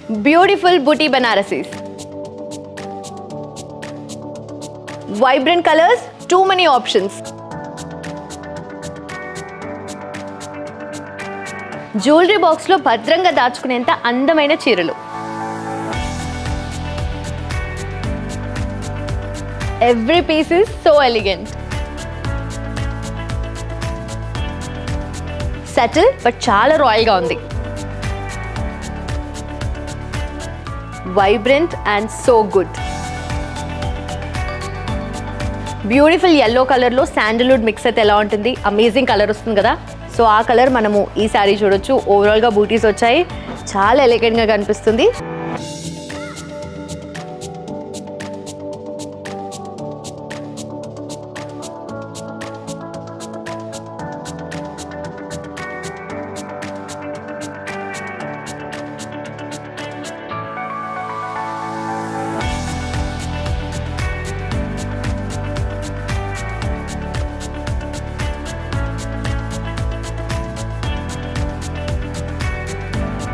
Beautiful booty Banarasis. Vibrant colors, too many options. Jewelry box lo భద్రంగా దాచుకునేంత అందమైన చీరలు. Every piece is so elegant. Subtle but చాలా royal గా ఉంది. Vibrant and so good. Beautiful yellow color లో sandalwood mix అయితే ఎలా ఉంటుంది, అమేజింగ్ కలర్ వస్తుంది కదా. సో ఆ కలర్ మనము ఈ సారీ చూడొచ్చు. ఓవరాల్ గా బూటీస్ వచ్చాయి, చాలా ఎలిగెంట్ గా కనిపిస్తుంది.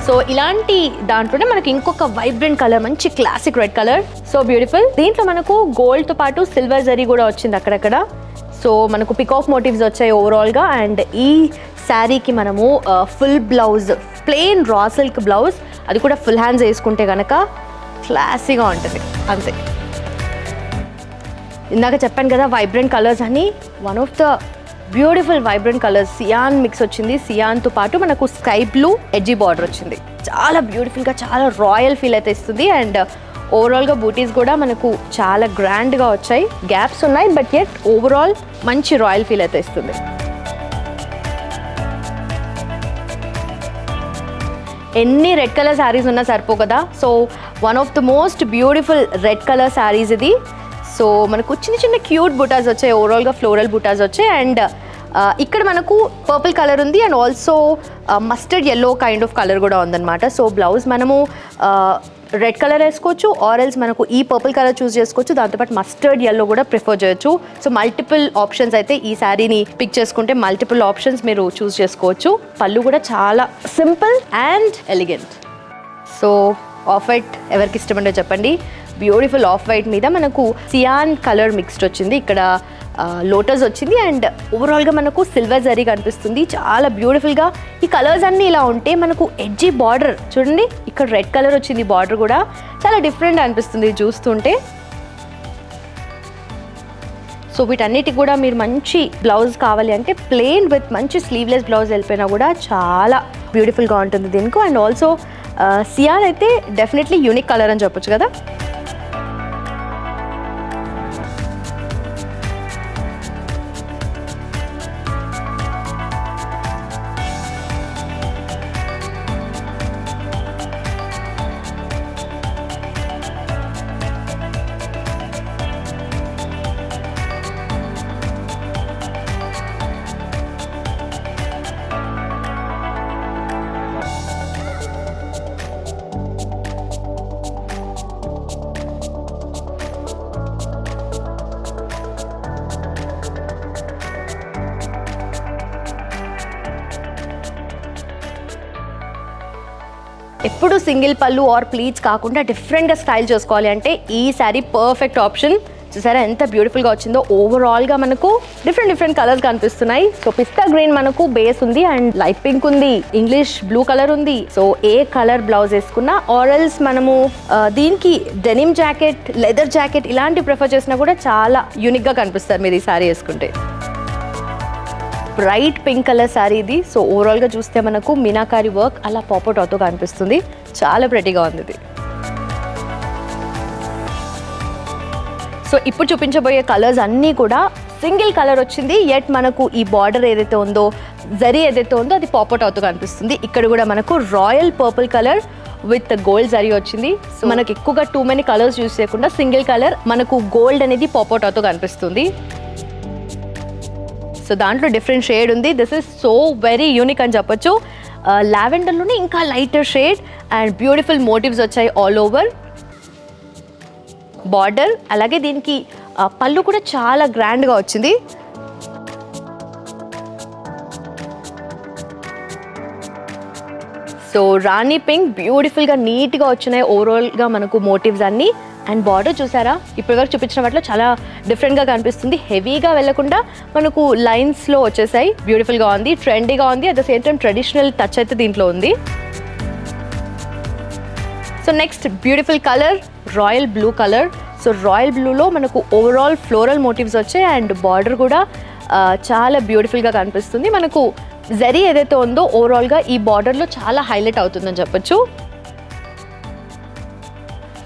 సో ఇలాంటి దాంట్లోనే మనకి ఇంకొక వైబ్రెంట్ కలర్, మంచి classic red colour, so beautiful. దీంట్లో మనకు గోల్డ్ తో పాటు సిల్వర్ జరీ కూడా వచ్చింది అక్కడక్కడ. సో మనకు పికాక్ మోటివ్స్ వచ్చాయి ఓవరాల్ గా. అండ్ ఈ శారీకి మనము full blouse, plain raw silk blouse, అది కూడా ఫుల్ హ్యాండ్స్ వేసుకుంటే కనుక క్లాసీగా ఉంటుంది అంతే. ఇందాక చెప్పాను కదా వైబ్రెంట్ కలర్స్ అని. One of the beautiful vibrant colours, cyan mix వచ్చింది. సియాన్తో పాటు మనకు స్కై బ్లూ ఎడ్జీ బార్డర్ వచ్చింది. చాలా బ్యూటిఫుల్గా, చాలా రాయల్ ఫీల్ అయితే ఇస్తుంది. అండ్ ఓవరాల్గా బూటీస్ కూడా మనకు చాలా గ్రాండ్గా వచ్చాయి. గ్యాప్స్ ఉన్నాయి బట్ యెట్ ఓవరాల్ మంచి రాయల్ ఫీల్ అయితే ఇస్తుంది. ఎన్ని రెడ్ కలర్ శారీస్ ఉన్నా సరిపో కదా. So one of the most beautiful red colour saris ఇది. సో మనకు చిన్న చిన్న క్యూట్ బుటాస్ వచ్చాయి, ఓవరాల్గా ఫ్లోరల్ బుటాస్ వచ్చాయి. అండ్ ఇక్కడ మనకు పర్పుల్ కలర్ ఉంది and also mustard yellow kind of colour కూడా ఉందన్నమాట. సో బ్లౌజ్ మనము రెడ్ కలర్ వేసుకోవచ్చు, ఆరెల్స్ మనకు ఈ పర్పుల్ కలర్ చూస్ చేసుకోవచ్చు. దాంతోపాటు మస్టర్డ్ ఎల్లో కూడా ప్రిఫర్ చేయొచ్చు. సో మల్టిపుల్ ఆప్షన్స్ అయితే ఈ శారీని పిక్ చేసుకుంటే మల్టిపుల్ ఆప్షన్స్ మీరు చూస్ చేసుకోవచ్చు. పళ్ళు కూడా చాలా simple and elegant. So off white ఎవరికి ఇష్టమంటే చెప్పండి. బ్యూటిఫుల్ ఆఫ్ వైట్ మీద మనకు సియాన్ కలర్ మిక్స్డ్ వచ్చింది. ఇక్కడ లోటస్ వచ్చింది అండ్ ఓవరాల్గా మనకు సిల్వర్ జరీ కనిపిస్తుంది. చాలా బ్యూటిఫుల్గా ఈ కలర్స్ అన్నీ ఇలా ఉంటే మనకు ఎడ్జీ బార్డర్ చూడండి, ఇక్కడ రెడ్ కలర్ వచ్చింది. బార్డర్ కూడా చాలా డిఫరెంట్ అనిపిస్తుంది చూస్తుంటే. సో వీటన్నిటికి కూడా మీరు మంచి బ్లౌజ్ కావాలి అంటే ప్లెయిన్ విత్ మంచి స్లీవ్లెస్ బ్లౌజ్ వెళ్ళిపోయినా కూడా చాలా బ్యూటిఫుల్గా ఉంటుంది దీనికి. అండ్ ఆల్సో సియాన్ అయితే డెఫినెట్లీ యూనిక్ కలర్ అని చెప్పొచ్చు కదా. ఎప్పుడు సింగిల్ పళ్ళు ఆర్ ప్లీట్స్ కాకుండా డిఫరెంట్గా స్టైల్ చేసుకోవాలి అంటే ఈ శారీ పర్ఫెక్ట్ ఆప్షన్. చూసారా ఎంత బ్యూటిఫుల్గా వచ్చిందో. ఓవరాల్గా మనకు డిఫరెంట్ కలర్స్ కనిపిస్తున్నాయి. సో పిస్తా గ్రీన్ మనకు బేస్ ఉంది అండ్ లైట్ పింక్ ఉంది, ఇంగ్లీష్ బ్లూ కలర్ ఉంది. సో ఏ కలర్ బ్లౌజ్ వేసుకున్నా ఆరెల్స్ మనము దీనికి డెనిమ్ జాకెట్, లెదర్ జాకెట్ ఇలాంటి ప్రిఫర్ చేసినా కూడా చాలా యూనిక్గా కనిపిస్తారు మీరు ఈ శారీ వేసుకుంటే. బ్రైట్ పింక్ కలర్ శారీ ఇది. సో ఓవరాల్గా చూస్తే మనకు మీనాకారి వర్క్ అలా పాపౌట్ అవుతూ కనిపిస్తుంది. చాలా ప్రెటీగా ఉంది ఇది. సో ఇప్పుడు చూపించబోయే కలర్స్ అన్నీ కూడా సింగిల్ కలర్ వచ్చింది. యట్ మనకు ఈ బార్డర్ ఏదైతే ఉందో, జరీ ఏదైతే ఉందో అది పాపౌట్ అవుతూ కనిపిస్తుంది. ఇక్కడ కూడా మనకు royal purple colour with gold zari వచ్చింది. సో మనకు ఎక్కువగా టూ మెనీ కలర్స్ యూస్ చేయకుండా సింగిల్ కలర్ మనకు గోల్డ్ అనేది పాపౌట్ అవుతూ కనిపిస్తుంది. సో దాంట్లో డిఫరెంట్ షేడ్ ఉంది. This is so very unique అని చెప్పొచ్చు. లావెండర్లోనే ఇంకా lighter shade and beautiful motifs all over ఓవర్ బార్డర్. అలాగే దీనికి పళ్ళు కూడా చాలా గ్రాండ్గా వచ్చింది. సో సో రాణి పింక్ బ్యూటిఫుల్గా నీట్గా వచ్చినాయి ఓవరాల్గా మనకు మోటివ్స్ అన్నీ. అండ్ బార్డర్ చూసారా, ఇప్పటివరకు చూపించిన వాటిలో చాలా డిఫరెంట్గా కనిపిస్తుంది. హెవీగా వెళ్లకుండా మనకు లైన్స్లో వచ్చేసాయి. బ్యూటిఫుల్గా ఉంది, ట్రెండీగా ఉంది, at the same time traditional touch అయితే దీంట్లో ఉంది. So next beautiful colour royal blue colour. So royal బ్లూలో మనకు ఓవరాల్ ఫ్లోరల్ మోటివ్స్ వచ్చాయి అండ్ బార్డర్ కూడా చాలా బ్యూటిఫుల్గా కనిపిస్తుంది. మనకు జరీ ఏదైతే ఉందో ఓవరాల్గా ఈ బార్డర్లో చాలా హైలైట్ అవుతుందని చెప్పొచ్చు.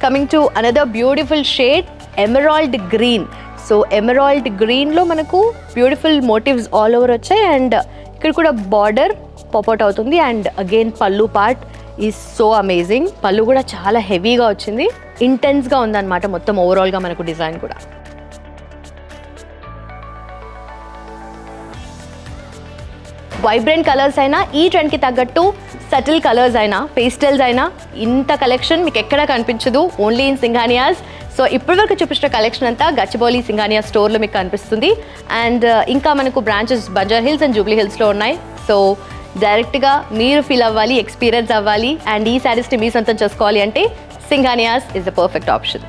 Coming to another beautiful shade emerald green. So emerald గ్రీన్లో మనకు బ్యూటిఫుల్ మోటివ్స్ ఆల్ ఓవర్ వచ్చాయి అండ్ ఇక్కడ కూడా బార్డర్ పాప్అవుట్ అవుతుంది. అండ్ అగైన్ పళ్ళు పార్ట్ ఈజ్ సో అమేజింగ్. పళ్ళు కూడా చాలా హెవీగా వచ్చింది, ఇంటెన్స్గా ఉందన్నమాట మొత్తం ఓవరాల్గా మనకు డిజైన్ కూడా. వైబ్రెంట్ కలర్స్ అయినా, ఈ ట్రెండ్కి తగ్గట్టు సటిల్ కలర్స్ అయినా, పేస్టల్స్ అయినా, ఇంత కలెక్షన్ మీకు ఎక్కడా కనిపించదు, ఓన్లీ ఇన్ సింఘానియాస్. సో ఇప్పటివరకు చూపించిన కలెక్షన్ అంతా గచ్చిబౌలి సింఘానియా స్టోర్లో మీకు కనిపిస్తుంది. అండ్ ఇంకా మనకు branches Banjara hills and Jubilee హిల్స్లో ఉన్నాయి. సో డైరెక్ట్గా మీరు ఫీల్ అవ్వాలి, ఎక్స్పీరియన్స్ అవ్వాలి అండ్ ఈ శారీస్ని మీ సొంతం చేసుకోవాలి అంటే Singhania's is the perfect option.